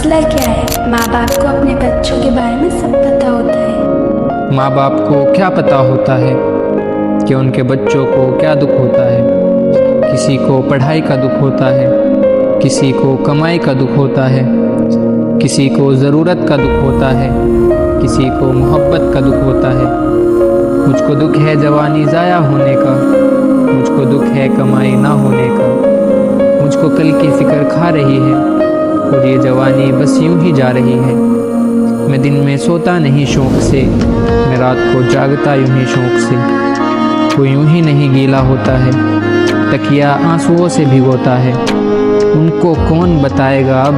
मसला क्या है? माँ बाप को अपने बच्चों के बारे में सब पता होता है। माँ बाप को क्या पता होता है कि उनके बच्चों को क्या दुख होता है। किसी को पढ़ाई का दुख होता है, किसी को कमाई का दुख होता है, किसी को ज़रूरत का दुख होता है, किसी को मोहब्बत का दुख होता है। मुझको दुख है जवानी ज़ाया होने का, मुझको दुख है कमाई ना होने का। मुझको कल की फ़िक्र खा रही है और ये जवानी बस यूं ही जा रही है। मैं दिन में सोता नहीं शौक़ से, मैं रात को जागता यूं ही शौक़ से। कोई यूं ही नहीं गीला होता है, तकिया आंसुओं से भिगोता है। उनको कौन बताएगा अब,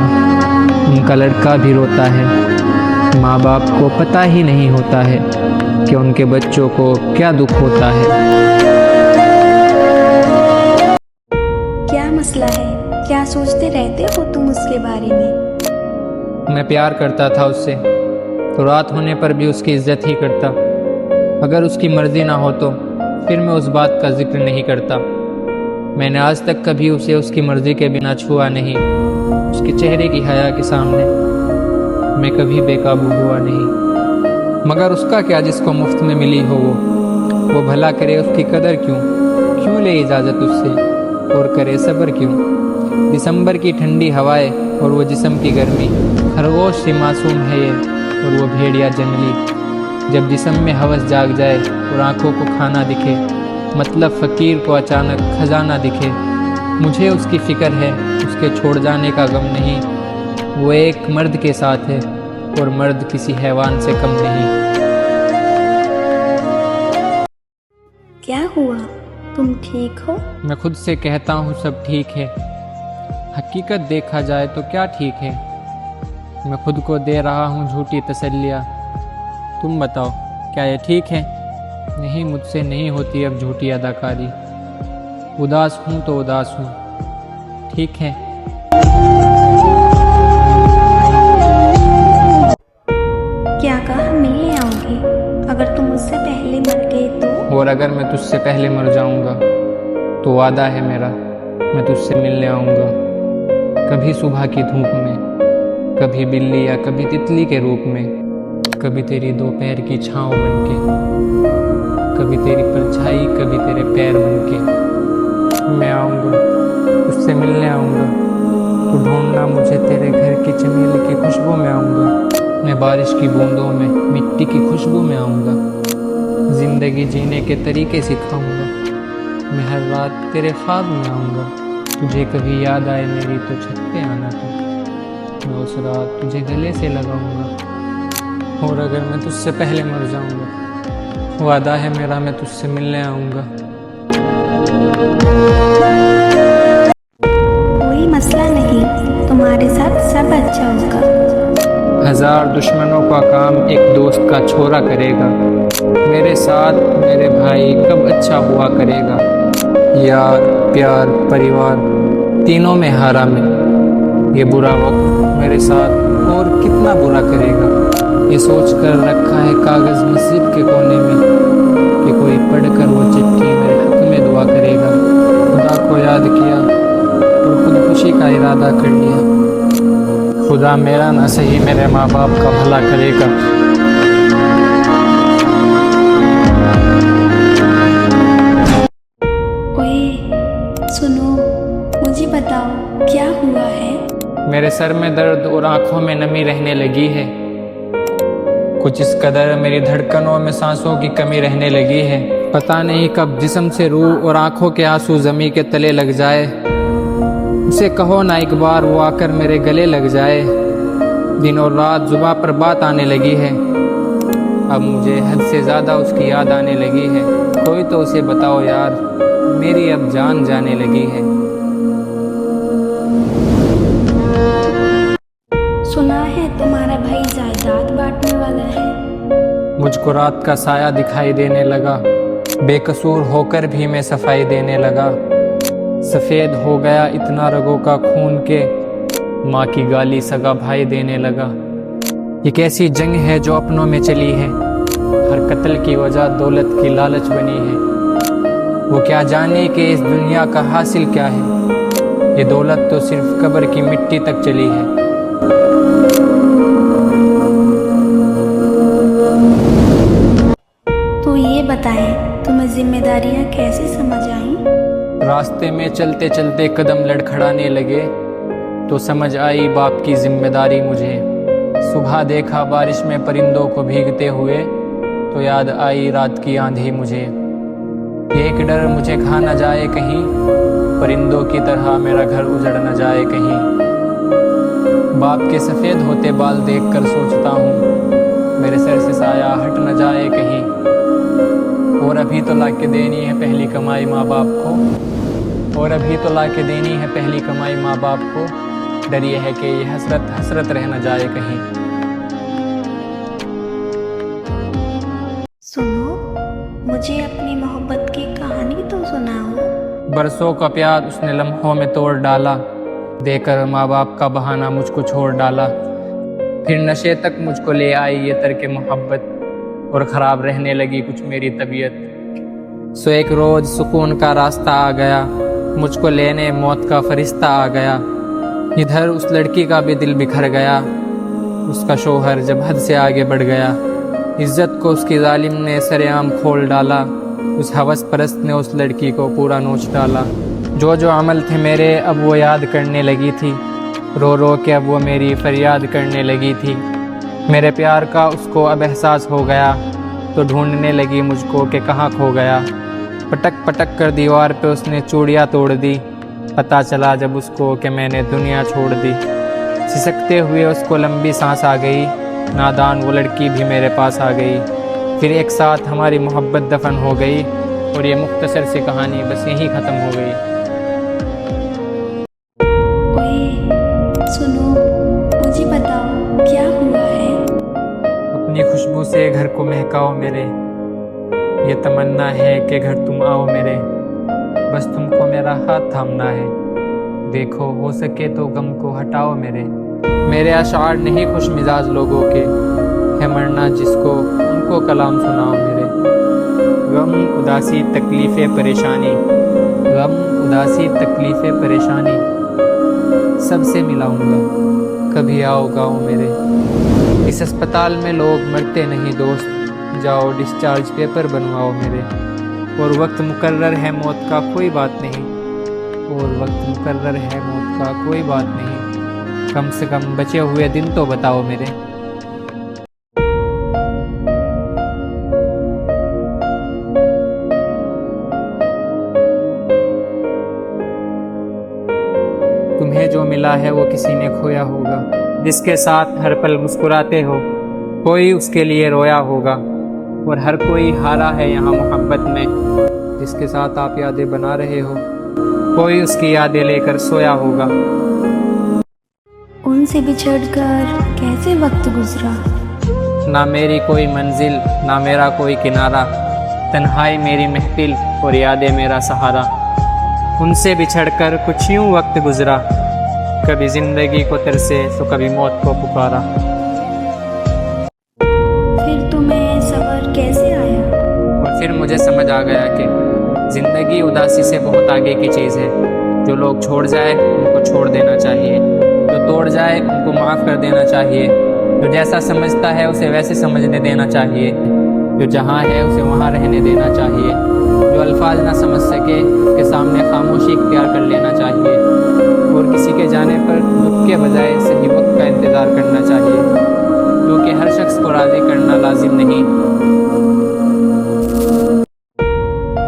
उनका लड़का भी रोता है। माँ बाप को पता ही नहीं होता है कि उनके बच्चों को क्या दुख होता है। क्या मसला है? क्या सोचते रहते हो तुम उसके बारे में? मैं प्यार करता था उससे, तो रात होने पर भी उसकी इज्जत ही करता। अगर उसकी मर्जी ना हो तो फिर मैं उस बात का जिक्र नहीं करता। मैंने आज तक कभी उसे उसकी मर्जी के बिना छुआ नहीं। उसके चेहरे की हया के सामने मैं कभी बेकाबू हुआ नहीं। मगर उसका क्या जिसको मुफ्त में मिली हो वो भला करे उसकी कदर क्यों ले इजाज़त उससे और करे सब्र क्यों। दिसंबर की ठंडी हवाएं और वो जिस्म की गर्मी, खरगोश सी मासूम है ये और वो भेड़िया जंगली। जब जिस्म में हवस जाग जाए और आंखों को खाना दिखे, मतलब फ़कीर को अचानक खजाना दिखे। मुझे उसकी फ़िक्र है, उसके छोड़ जाने का गम नहीं। वो एक मर्द के साथ है और मर्द किसी हैवान से कम नहीं। क्या हुआ? तुम ठीक हो? मैं खुद से कहता हूँ सब ठीक है, हकीकत देखा जाए तो क्या ठीक है। मैं खुद को दे रहा हूँ झूठी तसल्लियाँ। तुम बताओ क्या ये ठीक है? नहीं, मुझसे नहीं होती अब झूठी अदाकारी। उदास हूँ तो उदास हूँ, ठीक है। क्या कहा मिलने आओगे? अगर तुम मुझसे पहले मर गए तो? और अगर मैं तुझसे पहले मर जाऊँगा तो वादा है मेरा, मैं तुझसे मिलने आऊँगा। कभी सुबह की धूप में, कभी बिल्ली या कभी तितली के रूप में, कभी तेरी दोपहर की छाँव बनके, कभी तेरी परछाई, कभी तेरे पैर बनके मैं आऊँगा, तुझसे मिलने आऊँगा। तू ढूंढना मुझे तेरे घर की चमेली की खुशबू में आऊँगा। मैं बारिश की बूंदों में, मिट्टी की खुशबू में आऊँगा। ज़िंदगी जीने के तरीके सिखाऊँगा। मैं हर रात तेरे ख्वाब में आऊँगा। तुझे कभी याद आए मेरी तो छत पे आना तू, मैं उस रात तुझे गले से लगाऊंगा। और अगर मैं तुझसे पहले मर जाऊंगा, वादा है मेरा, मैं तुझसे मिलने आऊंगा। कोई मसला नहीं, तुम्हारे साथ सब अच्छा होगा। 1000 दुश्मनों का काम एक दोस्त का छोरा करेगा। मेरे साथ मेरे भाई कब अच्छा हुआ करेगा। यार, प्यार, परिवार तीनों में हारा मैं। ये बुरा वक्त मेरे साथ और कितना बुरा करेगा। ये सोच कर रखा है कागज़ मस्जिद के कोने में कि कोई पढ़कर वो चिट्ठी मेरे हक में दुआ करेगा। खुदा को याद किया और खुदकुशी का इरादा कर लिया। खुदा मेरा ना सही मेरे माँ बाप का भला करेगा। सुनो, मुझे बताओ क्या हुआ है? मेरे सर में दर्द और आंखों में नमी रहने लगी है। कुछ इस कदर मेरी धड़कनों में सांसों की कमी रहने लगी है। पता नहीं कब जिस्म से रूह और आंखों के आंसू ज़मीं के तले लग जाए। उसे कहो ना एक बार वो आकर मेरे गले लग जाए। दिन और रात जुबां पर बात आने लगी है। अब मुझे हद से ज़्यादा उसकी याद आने लगी है। कोई तो उसे बताओ यार, मेरी अब जान जाने लगी है। सुना है तुम्हारा भाई जायदाद बांटने वाला है। मुझको रात का साया दिखाई देने लगा। बेकसूर होकर भी मैं सफाई देने लगा। सफ़ेद हो गया इतना रगों का खून के, माँ की गाली सगा भाई देने लगा। ये कैसी जंग है जो अपनों में चली है। हर कत्ल की वजह दौलत की लालच बनी है। वो क्या जाने कि इस दुनिया का हासिल क्या है। ये दौलत तो सिर्फ कब्र की मिट्टी तक चली है। बताएं, तुम्हें जिम्मेदारियां कैसे समझ आईं? रास्ते में चलते चलते कदम लड़खड़ाने लगे तो समझ आई बाप की जिम्मेदारी मुझे। सुबह देखा बारिश में परिंदों को भीगते हुए तो याद आई रात की आंधी मुझे। एक डर मुझे खा न जाए कहीं, परिंदों की तरह मेरा घर उजड़ न जाए कहीं। बाप के सफ़ेद होते बाल देखकर सोचता हूँ मेरे सर से साया हट न जाए कहीं। और अभी तो ला के देनी है पहली कमाई माँ बाप को, और अभी तो ला के देनी है पहली कमाई माँ बाप को। डर ये है कि ये हसरत हसरत रह न जाए कहीं। सुनो, मुझे अपनी मोहब्बत की कहानी तो सुनाओ। बरसों का प्यार उसने लम्हों में तोड़ डाला, देकर माँ बाप का बहाना मुझको छोड़ डाला। फिर नशे तक मुझको ले आई ये तरके मोहब्बत, और ख़राब रहने लगी कुछ मेरी तबीयत। सो एक रोज़ सुकून का रास्ता आ गया, मुझको लेने मौत का फरिश्ता आ गया। इधर उस लड़की का भी दिल बिखर गया, उसका शोहर जब हद से आगे बढ़ गया। इज्जत को उसकी जालिम ने सरेआम खोल डाला, उस हवस परस्त ने उस लड़की को पूरा नोच डाला। जो जो अमल थे मेरे अब वो याद करने लगी थी, रो रो के अब वो मेरी फरियाद करने लगी थी। मेरे प्यार का उसको अब एहसास हो गया तो ढूंढने लगी मुझको कि कहाँ खो गया। पटक पटक कर दीवार पे उसने चूड़ियाँ तोड़ दी, पता चला जब उसको कि मैंने दुनिया छोड़ दी। सिसकते हुए उसको लंबी सांस आ गई, नादान वो लड़की भी मेरे पास आ गई। फिर एक साथ हमारी मोहब्बत दफन हो गई और ये मुख्तसर सी कहानी बस यहीं ख़त्म हो गई। ओए सुनो, मुझे बताओ क्या हुआ है? अपनी खुशबू से घर को महकाओ मेरे, ये तमन्ना है कि घर तुम आओ मेरे। बस तुमको मेरा हाथ थामना है, देखो हो सके तो गम को हटाओ मेरे। मेरे अशार नहीं खुश मिजाज लोगों के, है मरना जिसको उनको कलाम सुनाओ मेरे। गम उदासी तकलीफ़ें परेशानी, गम उदासी तकलीफ़ें परेशानी सबसे मिलाऊंगा, कभी आओ गाँव मेरे। इस अस्पताल में लोग मरते नहीं दोस्त, जाओ डिस्चार्ज पेपर बनवाओ मेरे। और वक्त मुकर्रर है मौत का कोई बात नहीं, और वक्त मुकर्रर है मौत का कोई बात नहीं, कम से कम बचे हुए दिन तो बताओ मेरे। तुम्हें जो मिला है वो किसी ने खोया होगा, जिसके साथ हर पल मुस्कुराते हो कोई उसके लिए रोया होगा। और हर कोई हारा है यहाँ मोहब्बत में, जिसके साथ आप यादें बना रहे हो कोई उसकी यादें लेकर सोया होगा। उनसे बिछड़कर कैसे वक्त गुजरा? ना मेरी कोई मंजिल ना मेरा कोई किनारा, तन्हाई मेरी महफिल और यादें मेरा सहारा। उनसे बिछड़कर कुछ यूं वक्त गुजरा, कभी जिंदगी को तरसे तो कभी मौत को पुकारा। फिर तुम्हें सब्र कैसे आया? और फिर मुझे समझ आ गया कि ज़िंदगी उदासी से बहुत आगे की चीज़ है। जो लोग छोड़ जाए उनको छोड़ देना चाहिए, जो तोड़ जाए उनको माफ़ कर देना चाहिए, जो जैसा समझता है उसे वैसे समझने देना चाहिए, जो जहाँ है उसे वहाँ रहने देना चाहिए, जो अल्फाज ना समझ सके उसके सामने खामोशी इख्तियार कर लेना चाहिए, और किसी के जाने पर दुख के बजाय सही वक्त का इंतज़ार करना चाहिए, क्योंकि हर शख्स को राज़ी करना लाजिम नहीं।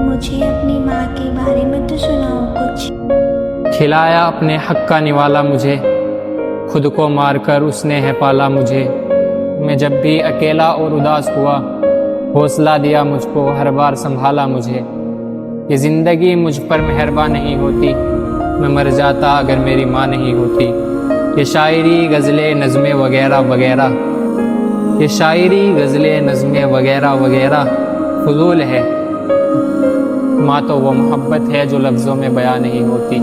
मुझे अपनी माँ के बारे में तो सुनाओ कुछ। खिलाया अपने हक का निवाला मुझे, खुद को मारकर उसने है पाला मुझे। मैं जब भी अकेला और उदास हुआ हौसला दिया मुझको, हर बार संभाला मुझे। ये ज़िंदगी मुझ पर मेहरबान नहीं होती, मैं मर जाता अगर मेरी माँ नहीं होती। ये शायरी गज़लें नज़में वगैरह वगैरह, ये शायरी गज़लें नज़में वगैरह वगैरह फजूल है। माँ तो वो मोहब्बत है जो लफ्ज़ों में बयां नहीं होती।